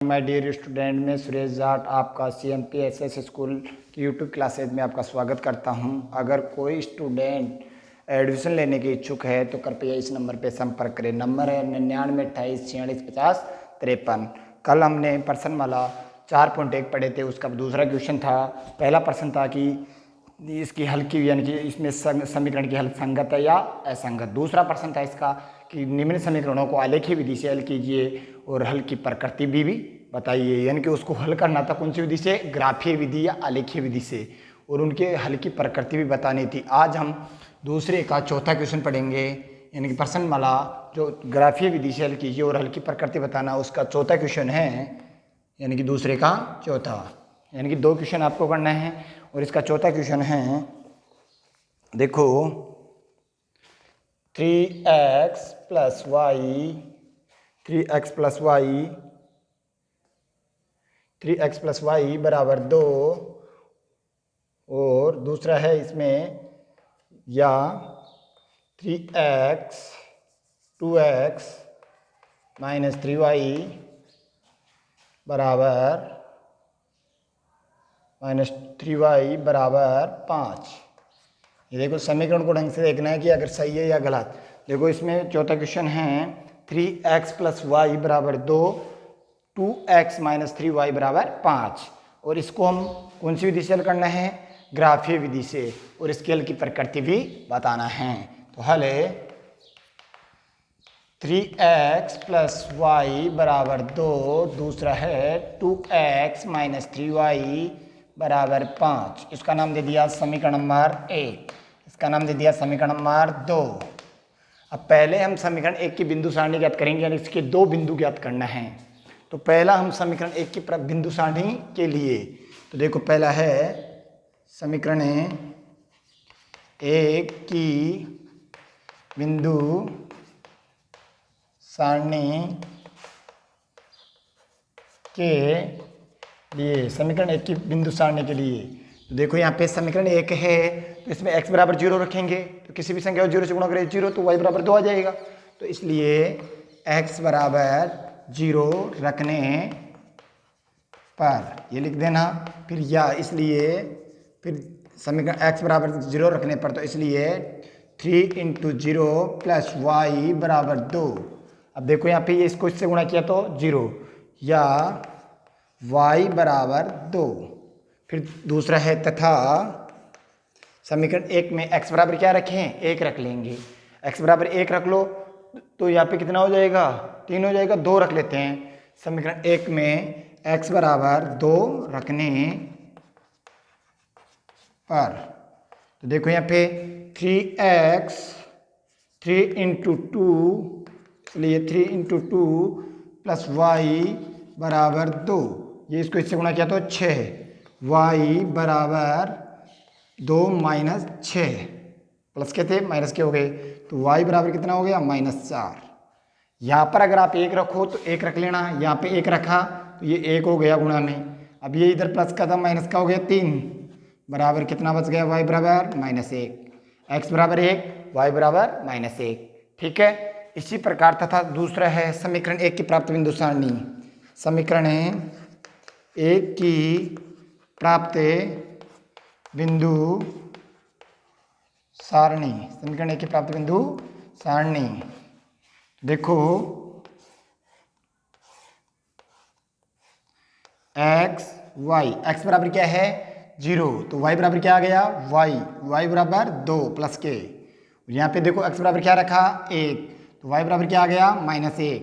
My dear student, मैं सुरेश जाट आपका CMPSS school की यूट्यूब क्लासेज में आपका स्वागत करता हूं। अगर कोई स्टूडेंट एडमिशन लेने की इच्छुक है तो कृपया इस नंबर पर संपर्क करें। नंबर है 9928465053। कल हमने प्रश्नमाला 4.1 पढ़े थे, उसका दूसरा क्वेश्चन था। पहला प्रश्न था कि इसकी हल की यानी कि इसमें समीकरण की हल संगत है या असंगत। दूसरा प्रश्न था इसका कि निम्न समीकरणों को आलेखीय विधि से हल कीजिए और हल की प्रकृति भी बताइए। यानी कि उसको हल करना था कौन सी विधि से, ग्राफीय विधि या आलेखीय विधि से, और उनके हल की प्रकृति भी बतानी थी। आज हम दूसरे का चौथा क्वेश्चन पढ़ेंगे, यानी कि प्रश्नमाला जो ग्राफीय विधि से हल कीजिए और हल की प्रकृति बताना, उसका चौथा क्वेश्चन है, यानी कि दूसरे का चौथा। यानी कि 2 क्वेश्चन आपको करना है और इसका चौथा क्वेश्चन है, देखो 3x प्लस वाई बराबर 2, और दूसरा है इसमें या 2x माइनस 3y बराबर 5। ये देखो समीकरण को ढंग से देखना है कि अगर सही है या गलत। देखो इसमें चौथा क्वेश्चन है 3x प्लस वाई बराबर 2, 2x माइनस 3y बराबर 5, और इसको हम कौन सी विधि से हल करना है, ग्राफीय विधि से, और इसके हल की प्रकृति भी बताना है। तो हल है 3x प्लस वाई बराबर 2, दूसरा है 2x माइनस 3y बराबर 5। इसका नाम दे दिया समीकरण नंबर 1, इसका नाम दे दिया समीकरण नंबर 2। अब पहले हम समीकरण 1 की बिंदु सारणी ज्ञात करेंगे, यानी इसके 2 बिंदु ज्ञात करना है। तो पहला हम समीकरण 1 की बिंदु सारणी के लिए, तो देखो पहला है समीकरण 1 की बिंदु सारणी के लिए, समीकरण 1 की बिंदु सारणी के लिए, तो देखो यहाँ पे समीकरण 1 है, तो इसमें x बराबर 0 रखेंगे, तो किसी भी संख्या को 0 से गुणा करें 0, तो y बराबर 2 आ जाएगा। तो इसलिए x बराबर 0 रखने पर, ये लिख देना फिर, या इसलिए फिर समीकरण x बराबर 0 रखने पर, तो इसलिए 3 × 0 प्लस वाई बराबर 2। अब देखो यहाँ पे ये इसको इससे गुणा किया तो 0, या y बराबर 2। फिर दूसरा है तथा समीकरण 1 में x बराबर क्या रखें, 1 रख लेंगे। x बराबर 1 रख लो तो यहाँ पे कितना हो जाएगा, 3 हो जाएगा। 2 रख लेते हैं समीकरण 1 में, x बराबर 2 रखने पर। तो देखो यहाँ पे 3x 3 × 2, इसलिए 3 × 2 प्लस y बराबर 2, ये इसको इससे गुणा किया तो 6, y बराबर 2 माइनस 6, प्लस के थे माइनस के हो गए, तो y बराबर कितना हो गया, -4। यहाँ पर अगर आप 1 रखो तो 1 रख लेना, यहाँ पे 1 रखा तो ये 1 हो गया गुणा में। अब ये इधर प्लस का था, माइनस का हो गया 3, बराबर कितना बच गया, y बराबर -1, x बराबर 1, y बराबर -1। ठीक है, इसी प्रकार तथा दूसरा है समीकरण 1 की प्राप्त बिंदु सारणी, समीकरण 1 की प्राप्त बिंदु सारणी, समीकरण 1 की प्राप्त बिंदु सारणी। देखो x बराबर क्या है, 0, तो y बराबर क्या आ गया, y बराबर 2 प्लस के। यहाँ पे देखो x बराबर क्या रखा, 1, तो y बराबर क्या आ गया, -1।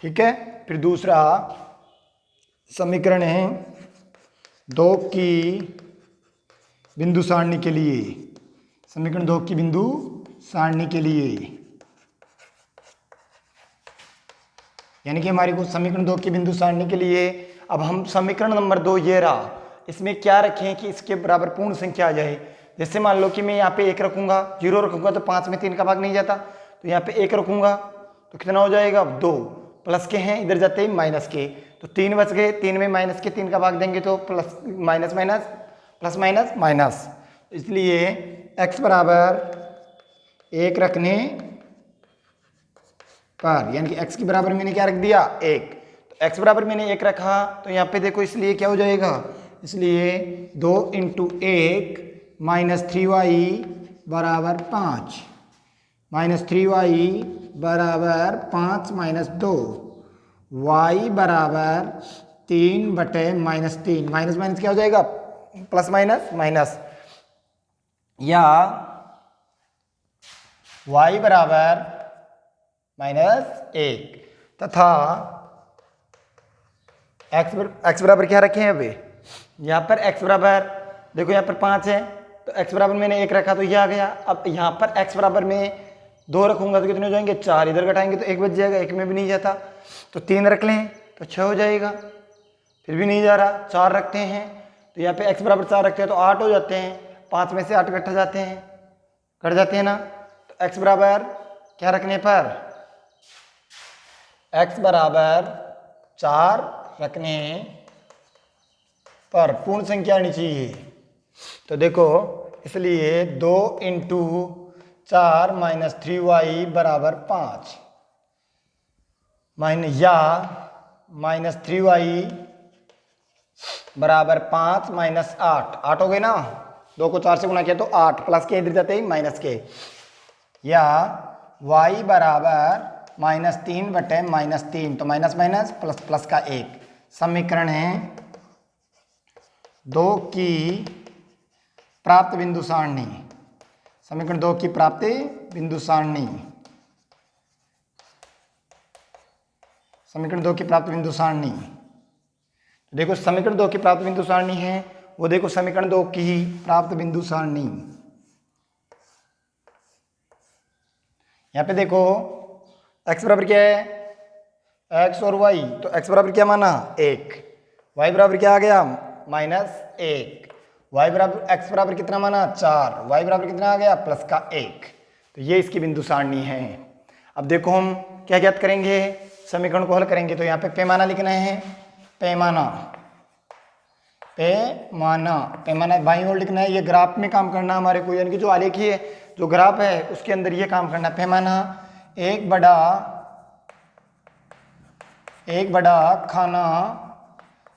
ठीक है, फिर दूसरा समीकरण है 2 की बिंदु सारणी के लिए, समीकरण 2 की बिंदु सारणी के लिए, यानी कि हमारे को समीकरण 2 की बिंदु सारणी के लिए, अब हम समीकरण नंबर 2 ये रहा, इसमें क्या रखें कि इसके बराबर पूर्ण संख्या आ जाए। जैसे मान लो कि मैं यहाँ पे 1 रखूंगा, 0 रखूंगा तो 5 में 3 का भाग नहीं जाता, तो यहाँ पे 1 रखूंगा तो कितना हो जाएगा, 2, प्लस के हैं इधर जाते ही माइनस के, तो 3 बच गए, 3 में माइनस के 3 का भाग देंगे तो plus minus minus plus minus minus, इसलिए x बराबर 1 रखने पर, यानी कि x के बराबर मैंने क्या रख दिया, 1, तो x बराबर मैंने 1 रखा, तो यहाँ पे देखो इसलिए क्या हो जाएगा, इसलिए 2 × 1 -3y बराबर 5, -3y बराबर 5 - 2, y बराबर 3/-3, माइनस माइनस क्या हो जाएगा, प्लस माइनस माइनस, या y बराबर -1 तथा x बराबर क्या रखे हैं अभी, यहाँ पर x बराबर देखो यहाँ पर 5 है, तो x बराबर मैंने 1 रखा तो ये आ गया। अब यहाँ पर x बराबर में 2 रखूंगा तो कितने हो जाएंगे, 4, इधर घटाएंगे तो 1 बच जाएगा, 1 में भी नहीं जाता, तो 3 रख लें तो 6 हो जाएगा, फिर भी नहीं जा रहा, 4 रखते हैं तो यहाँ पे x बराबर 4 रखते हैं तो 8 हो जाते हैं, 5 में से 8 कट जाते हैं, कट जाते हैं ना, तो x बराबर क्या रखने पर, x बराबर 4 रखने पर पूर्ण संख्या आनी चाहिए। तो देखो इसलिए 2 × 4 - 3y बराबर 5 या -3y बराबर 5 - 8, 8 हो गए ना, 2 को 4 से गुणा किया तो 8, प्लस के इधर जाते ही माइनस के, या y बराबर -3/-3, तो माइनस माइनस प्लस प्लस का 1, समीकरण है 2 की प्राप्त बिंदु सारणी, समीकरण 2 की प्राप्ति बिंदु सारणी, समीकरण 2 की प्राप्त बिंदु सारणी। तो देखो समीकरण 2 की प्राप्त बिंदु सारणी है, वो देखो समीकरण 2 की प्राप्त बिंदु सारणी, यहाँ पे देखो x बराबर क्या है, x और y, तो x बराबर क्या माना 1, y बराबर क्या आ गया -1, y बराबर x बराबर कितना माना 4, y बराबर कितना आ गया प्लस का 1, तो ये इसकी बिंदु सारणी है। अब देखो हम क्या ज्ञात करेंगे, समीकरण को हल करेंगे, तो यहाँ पे पैमाना लिखना है, पैमाना, पैमाना, पैमाना बाईं ओर लिखना है, ये ग्राफ में काम करना हमारे को, यानी कि जो आलेखीय जो ग्राफ है उसके अंदर ये काम करना है। पैमाना एक बड़ा खाना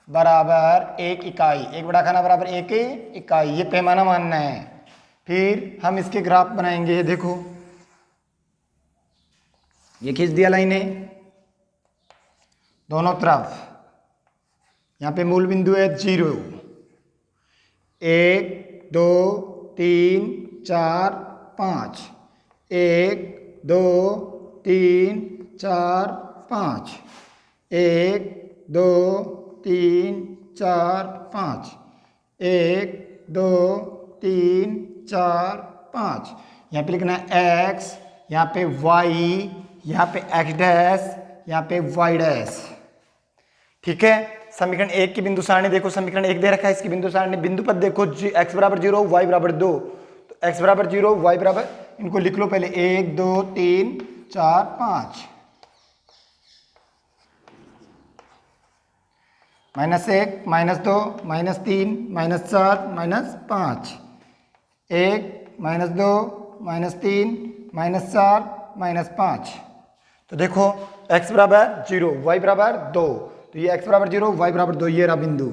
बराबर 1 इकाई, एक बड़ा खाना बराबर 1 इकाई, ये पैमाना मानना है। फिर हम इसके ग्राफ बनाएंगे, देखो ये खींच दिया लाइनें दोनों तरफ, यहाँ पे मूल बिंदु है 0, 1 2 3 4 5, 1 2 3 4 5, 1 2 3 4 5, 1 2 3 4 5, यहाँ पे लिखना है x, यहाँ पे y, यहाँ पे x डैश, यहाँ पे y डैश, ठीक है। समीकरण 1 की बिंदु सारणी देखो, समीकरण 1 दे रखा है, इसकी बिंदु सारणी, बिंदु पद देखो x बराबर 0 y बराबर 2, तो x बराबर 0 y बराबर, इनको लिख लो पहले 1 2 3 4 5, -1 -2 -3 -4 -5, 1 -2 -3 -4 -5, तो देखो x बराबर 0 y बराबर 2, तो ये x बराबर 0 y बराबर 2, ये रहा बिंदु।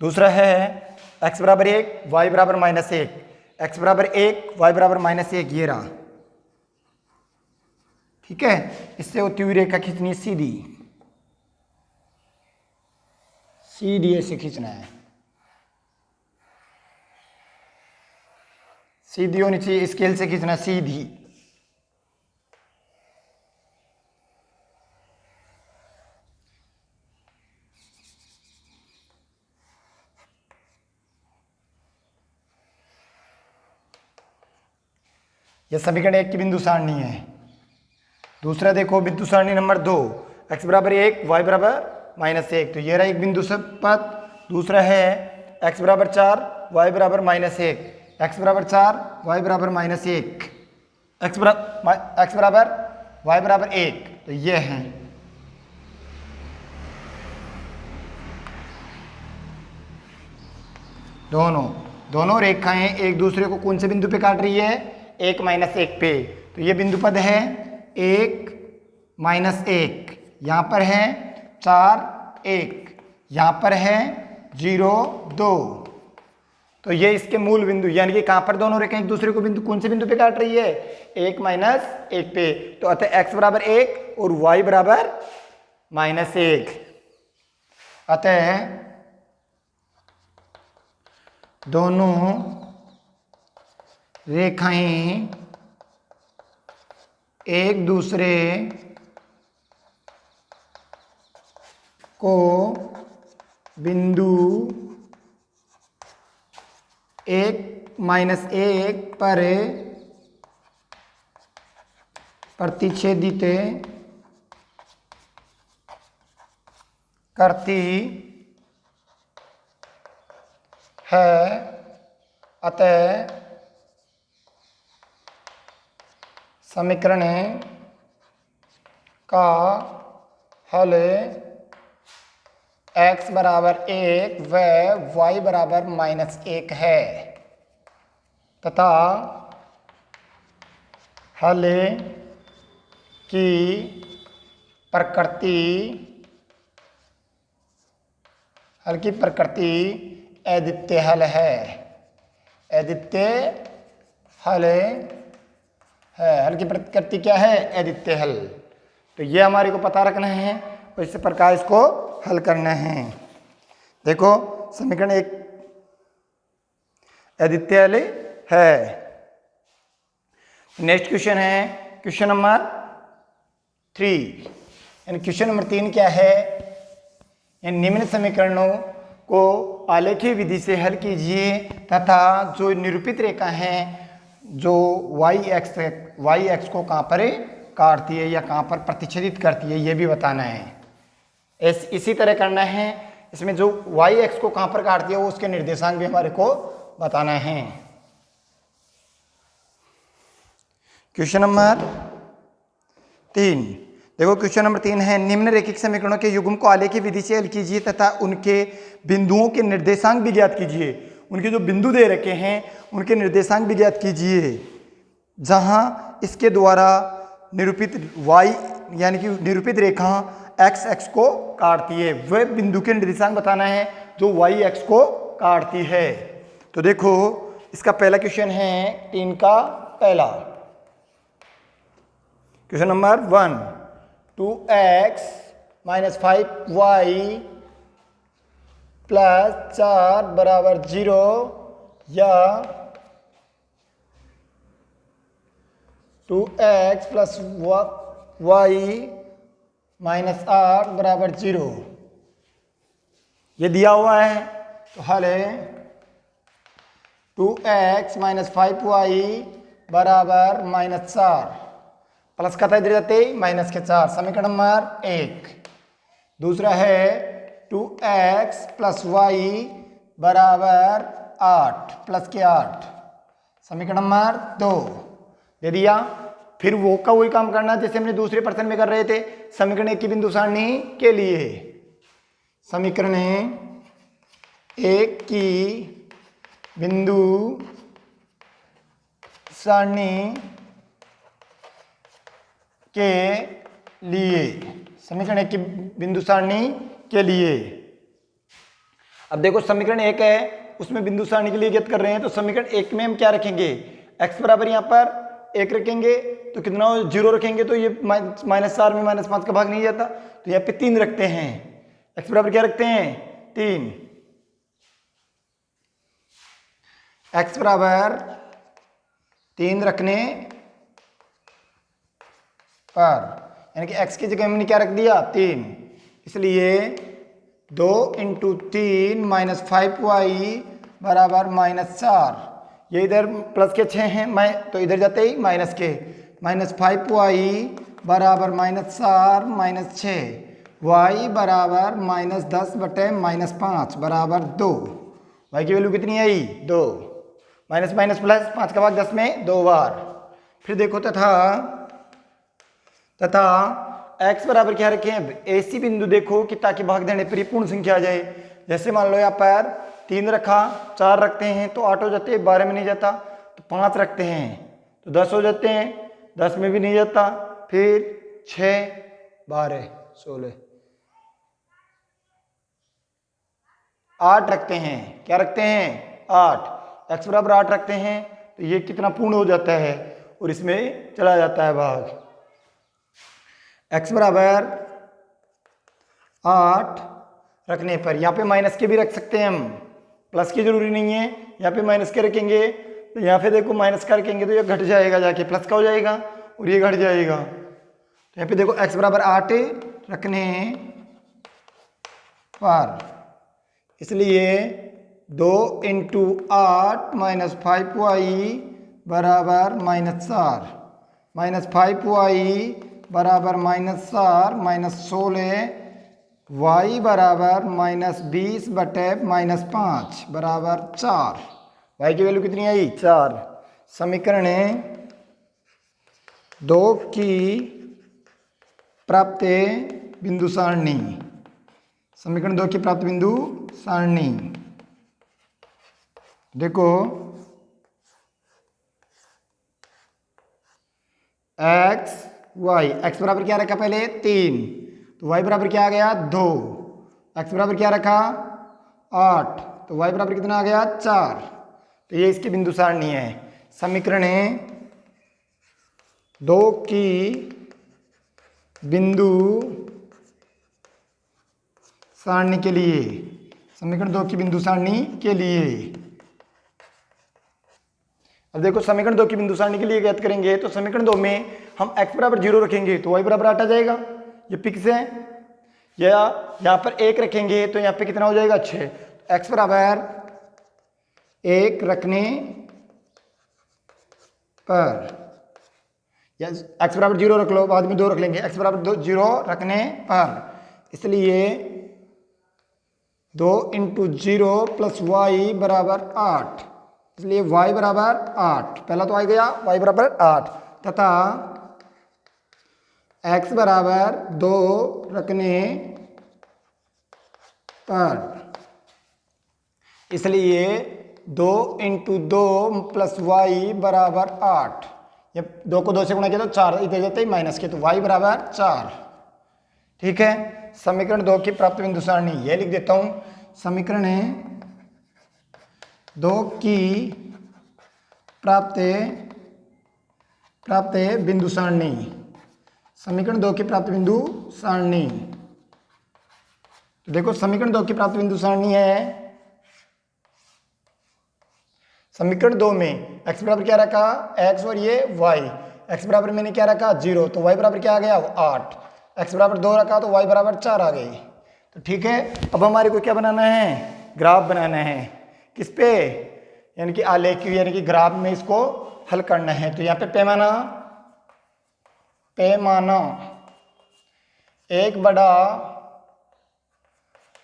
दूसरा है x बराबर 1 y बराबर -1, x बराबर 1 y बराबर -1, ये रहा, ठीक है। इससे होती हुई रेखा खींचनी सीधी, सीधी ऐसे खींचना है, सीधी होनी चाहिए, स्केल से खींचना सीधी, यह समीकरण 1 की बिंदु सारणी है। दूसरा देखो बिंदु सारणी नंबर 2, x बराबर 1 y बराबर -1, तो ये रहा एक बिंदु पद। दूसरा है x बराबर 4 y बराबर -1, x बराबर 4 y बराबर -1, x बराबर y बराबर 1, तो ये है। दोनों रेखाएं एक दूसरे को कौन से बिंदु पे काट रही है, 1 -1 पे, तो ये बिंदु पद है 1 -1, यहाँ पर है 4 1, यहाँ पर है 0 2। तो ये इसके मूल बिंदु, यानी कि कहाँ पर दोनों रेखाएं एक दूसरे को बिंदु, कौन से बिंदु पे काट रही है? 1 1 पे। तो अतः x बराबर 1 और y बराबर -1। अतः दोनों रेखाएं एक दूसरे को बिंदु 1 1 पर प्रतिच्छेदित करती है। अतः समीकरण का हल x बराबर 1 व y बराबर -1 है तथा हल की प्रकृति अद्वितीय हल है। अद्वितीय हल है। हल की प्रकृति क्या है? अद्वितीय हल। तो ये हमारे को पता रखना है और इस प्रकार इसको हल करना है। देखो समीकरण 1 अद्वितीय हल है। नेक्स्ट क्वेश्चन है क्वेश्चन नंबर 3। यानी क्वेश्चन नंबर 3 क्या है? निम्न समीकरणों को आलेखीय विधि से हल कीजिए तथा जो निरूपित रेखा है जो y x को कहाँ पर काटती है या कहाँ पर प्रतिच्छेदित करती है, ये भी बताना है। इसी तरह करना है। इसमें जो y x को कहाँ पर काटती है वो उसके निर्देशांक भी हमारे को बताना है। क्वेश्चन नंबर 3 देखो, क्वेश्चन नंबर 3 है निम्नलिखित समीकरणों के युग्म को आलेखीय विधि से हल कीजिए तथा उनके बिंदुओं के निर्देशांक भी ज्ञात कीजिए। उनके जो बिंदु दे रखे हैं उनके निर्देशांक भी ज्ञात कीजिए जहां इसके द्वारा निरूपित y यानी कि निरूपित रेखा x को काटती है। वह बिंदु के निर्देशांक बताना है जो y x को काटती है। तो देखो इसका पहला क्वेश्चन है 3 का पहला क्वेश्चन नंबर 1 2x - 5y + 4 बराबर 0 या 2x + y - 8 बराबर 0, ये दिया हुआ है। तो हल है 2x - 5y बराबर -4 प्लस का था इधर जाते माइनस के 4, समीकरण नंबर 1। दूसरा है 2x + y बराबर 8 प्लस के 8, समीकरण नंबर 2 दे दिया। फिर वो का वही काम करना जैसे हमने दूसरे प्रश्न में कर रहे थे समीकरण 1 की बिंदु सारणी के लिए। समीकरण 1 की बिंदु सारणी के लिए, समीकरण 1 की बिंदु सारणी के लिए। अब देखो समीकरण 1 है उसमें बिंदु सारणी के लिए ज्ञात कर रहे हैं। तो समीकरण 1 में हम क्या रखेंगे? x बराबर यहाँ पर 1 रखेंगे तो कितना 0 रखेंगे तो ये -4 में -5 का भाग नहीं जाता, तो यहाँ पे 3 रखते हैं। x बराबर क्या रखते हैं? 3। x बराबर 3 रखने पर यानी कि x की जगह हमने क्या रख दिया? 3। इसलिए 2 × 3 - 5y बराबर -4, ये इधर प्लस के 6 हैं तो इधर जाते ही माइनस के -5y बराबर -4 -6, y बराबर -10/-5 बराबर 2। y की वैल्यू कितनी आई? 2। माइनस माइनस प्लस 5 का भाग 10 में 2 बार। फिर देखो तथा x बराबर क्या रखें? अब ऐसी बिंदु देखो कि ताकि भाग देने पर पूर्ण संख्या आ जाए। जैसे मान लो यहाँ पर 3 रखा, 4 रखते हैं तो 8 हो जाते हैं, 12 में नहीं जाता। तो 5 रखते हैं तो 10 हो जाते हैं, 10 में भी नहीं जाता। फिर 6 12 16 8 रखते हैं, क्या रखते हैं 8, x बराबर 8 रखते हैं तो ये कितना पूर्ण हो जाता है और इसमें चला जाता है भाग। x बराबर 8 रखने पर यहाँ पे माइनस के भी रख सकते हैं हम, प्लस की जरूरी नहीं है, यहाँ पे माइनस के रखेंगे तो यहाँ पे देखो माइनस का रखेंगे तो ये घट जाएगा जाके प्लस का हो जाएगा और ये घट जाएगा। तो यहाँ पे देखो x बराबर 8 रखने पर, इसलिए 2 इंटू 8 माइनस 5y बराबर -4, माइनस 5y बराबर -4 माइनस 16, y बराबर -20/-5 बराबर 4। y की वैल्यू कितनी आई 4। समीकरण 2 की प्राप्त बिंदु सारणी, समीकरण 2 की प्राप्त बिंदु सारणी देखो x y, x बराबर क्या रखा पहले 3 तो y बराबर क्या आ गया 2, x बराबर क्या रखा 8 तो y बराबर कितना आ गया 4। तो ये इसकी बिंदु सारणी है। समीकरण 2 की बिंदु सारणी के लिए, समीकरण 2 की बिंदु सारणी के लिए, अब देखो समीकरण 2 की बिंदु सारणी के लिए ज्ञात करेंगे तो समीकरण 2 में हम x बराबर 0 रखेंगे तो y बराबर 8 आ जाएगा, ये फिक्स है। या यहाँ पर 1 रखेंगे तो यहाँ पे कितना हो जाएगा 6, x बराबर 1 रखने पर, या x बराबर 0 रख लो, बाद में 2 रख लेंगे, x बराबर 0 रखने पर, इसलिए 2 इंटू 0 प्लस y बराबर 8, इसलिए y बराबर 8, पहला तो आ गया y बराबर 8 तथा x बराबर 2 रखने पर, इसलिए 2 इंटू 2 प्लस y बराबर 8, ये 2 को 2 से गुणा किया तो 4, इधर जाते ही माइनस के तो y बराबर 4। ठीक है, समीकरण 2 की प्राप्त बिंदु सारणी ये लिख देता हूं। समीकरण 2 की प्राप्त बिंदु सारणी, समीकरण 2 की प्राप्त बिंदु सारणी, तो देखो समीकरण 2 की प्राप्त बिंदु सारणी है। समीकरण 2 में x बराबर क्या रखा x और ये y, x बराबर मैंने क्या रखा 0 तो y बराबर क्या आ गया 8, x बराबर 2 रखा तो y बराबर 4 आ गई। तो ठीक है, अब हमारे को क्या बनाना है ग्राफ बनाना है, किस पे यानी कि आलेख यानी कि ग्राफ में इसको हल करना है। तो यहाँ पे पैमाना एक बड़ा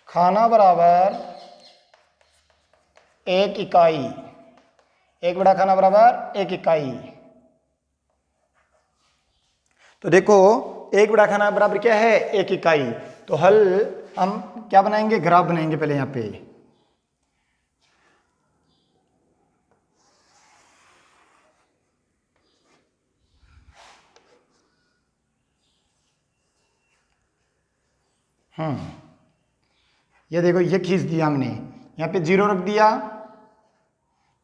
खाना बराबर एक इकाई, एक बड़ा खाना बराबर एक इकाई। तो देखो एक बड़ा खाना बराबर क्या है एक इकाई, तो हल हम क्या बनाएंगे ग्राफ बनाएंगे पहले यहाँ पे। ये देखो ये खींच दिया हमने, यहाँ पे 0 रख दिया,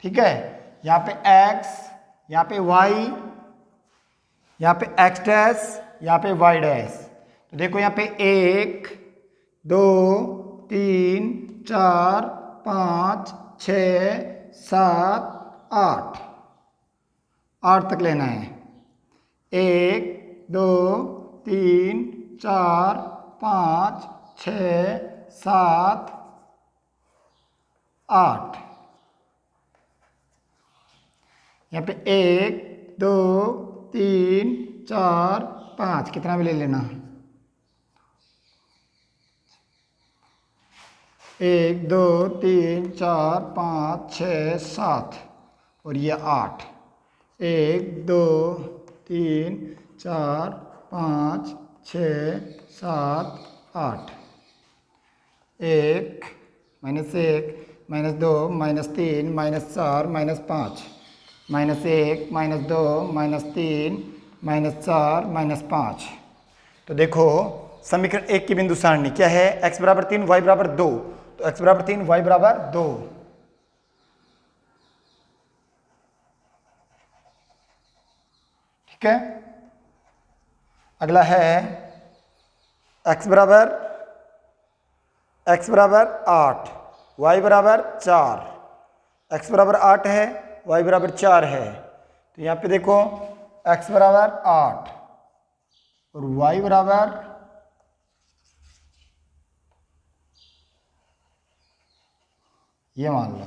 ठीक है, यहाँ पे x, यहाँ पे y, यहाँ पे x डैश, यहाँ पे y डैश। तो देखो यहाँ पे 1 2 3 4 5 6 7 8, 8 तक लेना है। 1 2 3 4 5 6 7 8, यहाँ पे 1 2 3 4 5 कितना भी ले लेना, 1 2 3 4 5 6 7 और ये 8, 1 2 3 4 5 6 7 8, 1 -1 -2 -3 -4 -5, -1 -2 -3 -4 -5। तो देखो समीकरण 1 की बिंदु सारणी क्या है x बराबर 3 y बराबर 2, तो x बराबर 3, y बराबर 2। ठीक है, अगला है x बराबर 8, y बराबर 4। x बराबर 8 है, y बराबर 4 है, तो यहाँ पे देखो x बराबर 8 और y बराबर ये मान लो।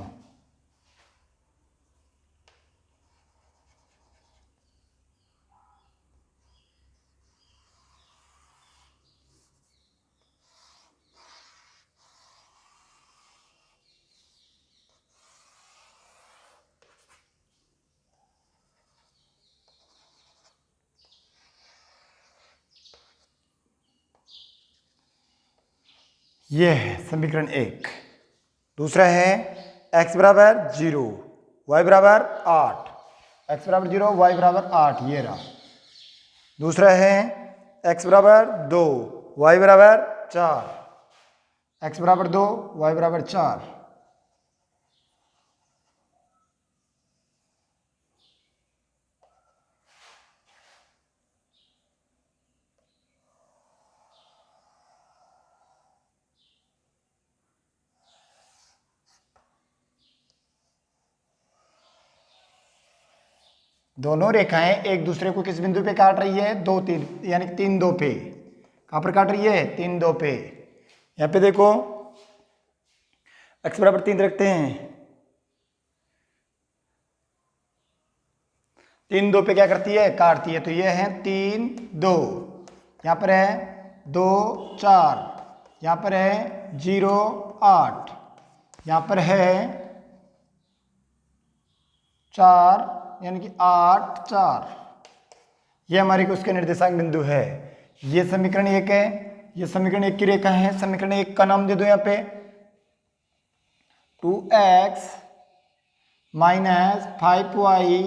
ये है समीकरण 1। दूसरा है x बराबर 0, y बराबर 8। x बराबर 0, y बराबर 8, ये रहा। दूसरा है x बराबर 2, y बराबर 4। x बराबर 2, y बराबर 4। दोनों रेखाएं एक दूसरे को किस बिंदु पे काट रही है? 2, 3, यानी 3, 2 पे। कहां पर काट रही है? 3, 2 पे। यहां पे देखो x बराबर 3 रखते हैं, 3, 2 पे क्या करती है? काटती है। तो ये है 3, 2। यहां पर है 2, 4। यहां पर है 0, 8। यहां पर है 4, यानी कि 8, 4। ये हमारे उसके निर्देशांक बिंदु है। ये समीकरण 1 है, ये समीकरण 1 की रेखा है। समीकरण 1 का नाम दे दो यहाँ पे 2x माइनस 5y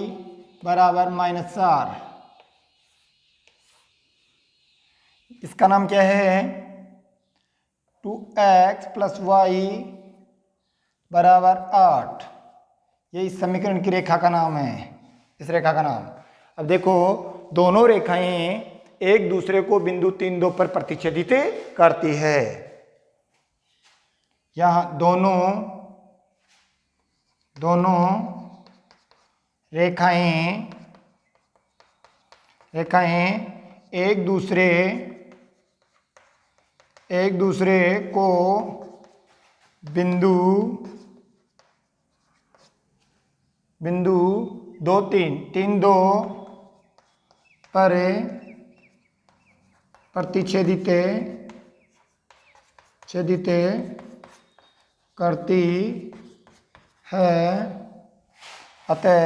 बराबर -4। इसका नाम क्या है? 2x प्लस y बराबर 8। ये इस समीकरण की रेखा का नाम है, इस रेखा का नाम। अब देखो दोनों रेखाएं एक दूसरे को बिंदु 3, 2 पर प्रतिच्छेदित करती है। यहां दोनों रेखाएं एक दूसरे को बिंदु 2, 3, 2 पर प्रतिच्छेदित करती है। अतः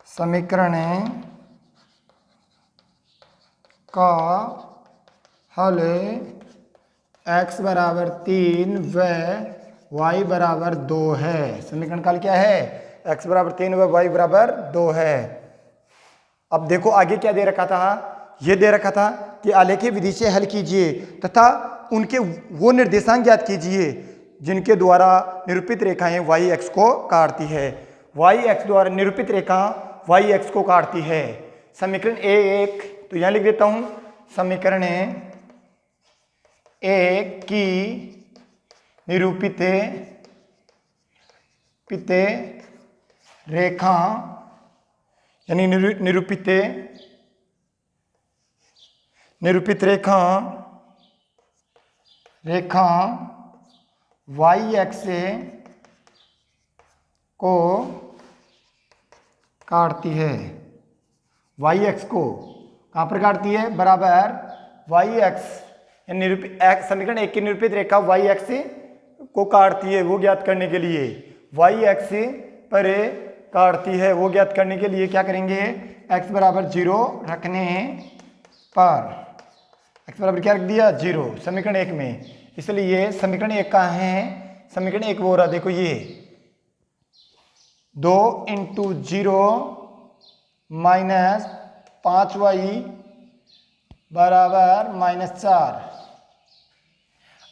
समीकरण का हल x बराबर 3 व y बराबर 2 है। समीकरण का हल क्या है? x बराबर 3 व y बराबर 2 है। अब देखो आगे क्या दे रखा था? ये दे रखा था कि आलेखीय विधि से हल कीजिए तथा उनके वो निर्देशांक ज्ञात कीजिए जिनके द्वारा निरूपित रेखाएं y x को काटती है। y x द्वारा निरूपित रेखा y x को काटती है। समीकरण 1 तो यहां लिख देता हूं, समीकरण 1 की निरूपित रेखा यानी निरूपित रेखा y x को काटती है। y x को कहां पर काटती है? बराबर y x निरूपित समीकरण 1 की निरूपित रेखा y x को काटती है, वो ज्ञात करने के लिए y x पर काटती है, वो ज्ञात करने के लिए क्या करेंगे? x बराबर 0 रखने पर x बराबर क्या रख दिया? 0 समीकरण 1 में। इसलिए समीकरण 1 का है, समीकरण 1 वो रहा, देखो ये 2 × 0 माइनस 5y बराबर -4।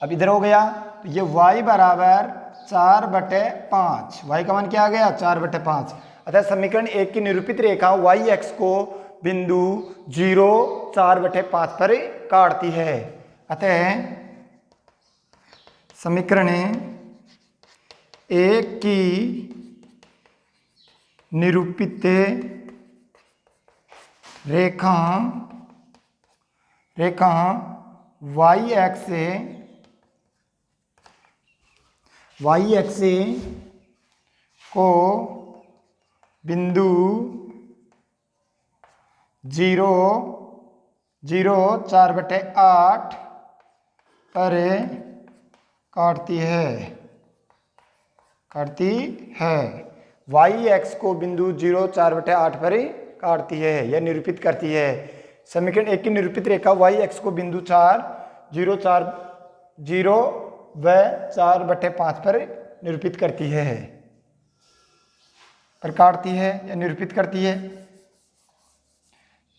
अब इधर हो गया तो ये y बराबर 4/5, y का मान क्या आ गया 4/5। अतः समीकरण 1 की निरूपित रेखा y x को बिंदु 0 4/5 पर काटती है। अतः समीकरण 1 की निरूपित रेखा y x को बिंदु 0 4/8 पर काटती है। y x को बिंदु 0 4/8 पर काटती है या निरूपित करती है। समीकरण 1 की निरूपित रेखा y x को बिंदु 0 व 4/5 पर निरूपित करती है, पर काटती है या निरूपित करती है।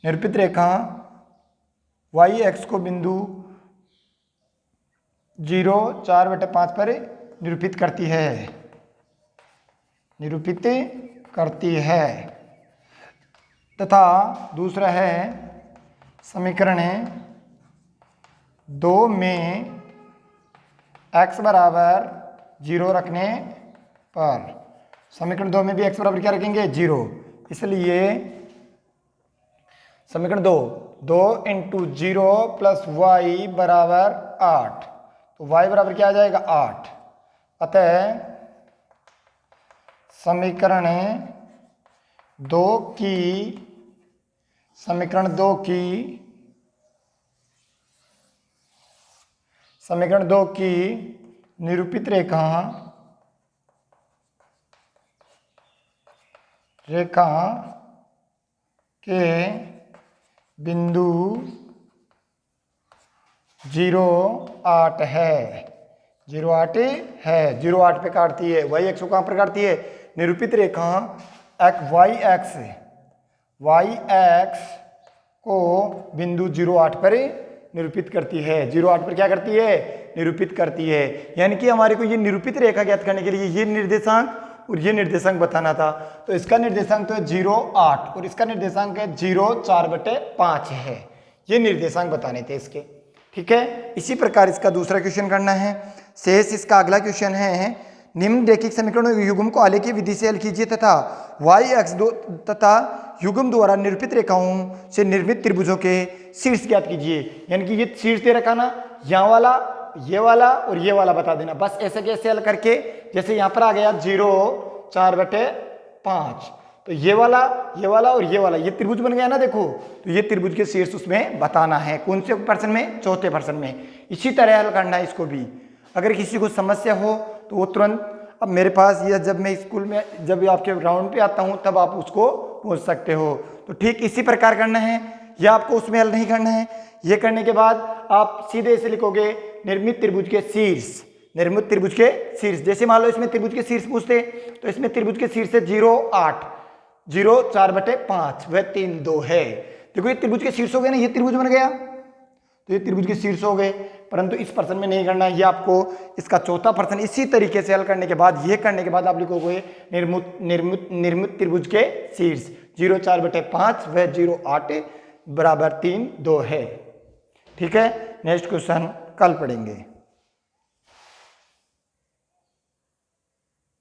निरूपित रेखा y x को बिंदु 0 4/5 पर निरूपित करती है तथा दूसरा है समीकरण 2 में x बराबर 0 रखने पर, समीकरण 2 में भी x बराबर क्या रखेंगे 0, इसलिए समीकरण 2 × 0 + y बराबर 8, तो y बराबर क्या आ जाएगा 8। अतः समीकरण 2 की निरूपित रेखा के बिंदु 0 8 है, 0 8 पे काटती है। y x को कहाँ पर काटती है, निरूपित रेखा y x को बिंदु 0 8 पर निरूपित करती है। 0 8 पर क्या करती है, निरूपित करती है। यानी कि हमारे को ये निरूपित रेखा ज्ञात करने के लिए ये निर्देशांक और ये निर्देशांक बताना था। तो इसका निर्देशांक तो है 0 8 और इसका निर्देशांक है 0 4/5 है। ये निर्देशांक बताने थे इसके, ठीक है। इसी प्रकार इसका दूसरा क्वेश्चन करना है। शेष इसका अगला क्वेश्चन है, निम्न रेखिक समीकरणों युग्म को आलेखीय विधि से हल कीजिए तथा y x तथा युग्म द्वारा निरूपित रेखाओं से निर्मित त्रिभुजों के शीर्ष ज्ञात कीजिए। यानी कि ये शीर्ष दे रखा ना, यहाँ वाला, ये वाला और ये वाला बता देना। बस ऐसे कैसे हल करके, जैसे यहाँ पर आ गया 0 4/5, तो ये वाला और ये वाला, ये त्रिभुज बन गया ना, देखो। तो ये त्रिभुज के शीर्ष उसमें बताना है। कौन से पर्सन में, चौथे पर्सन में। इसी तरह हल करना है इसको भी। अगर किसी को समस्या हो तो वो तुरंत अब मेरे पास, या जब मैं स्कूल में, जब आपके ग्राउंड पे आता हूँ तब आप उसको पूछ सकते हो। तो ठीक इसी प्रकार करना है, या आपको उसमें हल नहीं करना है। ये करने के बाद आप सीधे से लिखोगे निर्मित त्रिभुज के शीर्ष। जैसे मान लो इसमें त्रिभुज के शीर्ष पूछते, तो इसमें त्रिभुज के शीर्ष है 0 8, 0 4/5 वह 3 2 है। देखो ये त्रिभुज के शीर्ष हो गए ना, ये त्रिभुज बन गया, तो ये त्रिभुज के शीर्ष हो गए। परंतु इस प्रश्न में नहीं करना, ये आपको इसका चौथा प्रश्न इसी तरीके से हल करने के बाद, ये करने के बाद आप लिखोगे निर्मित त्रिभुज के शीर्ष 0 4/5 व 0 8 बराबर 3 2 है। ठीक है, नेक्स्ट क्वेश्चन कल पढ़ेंगे।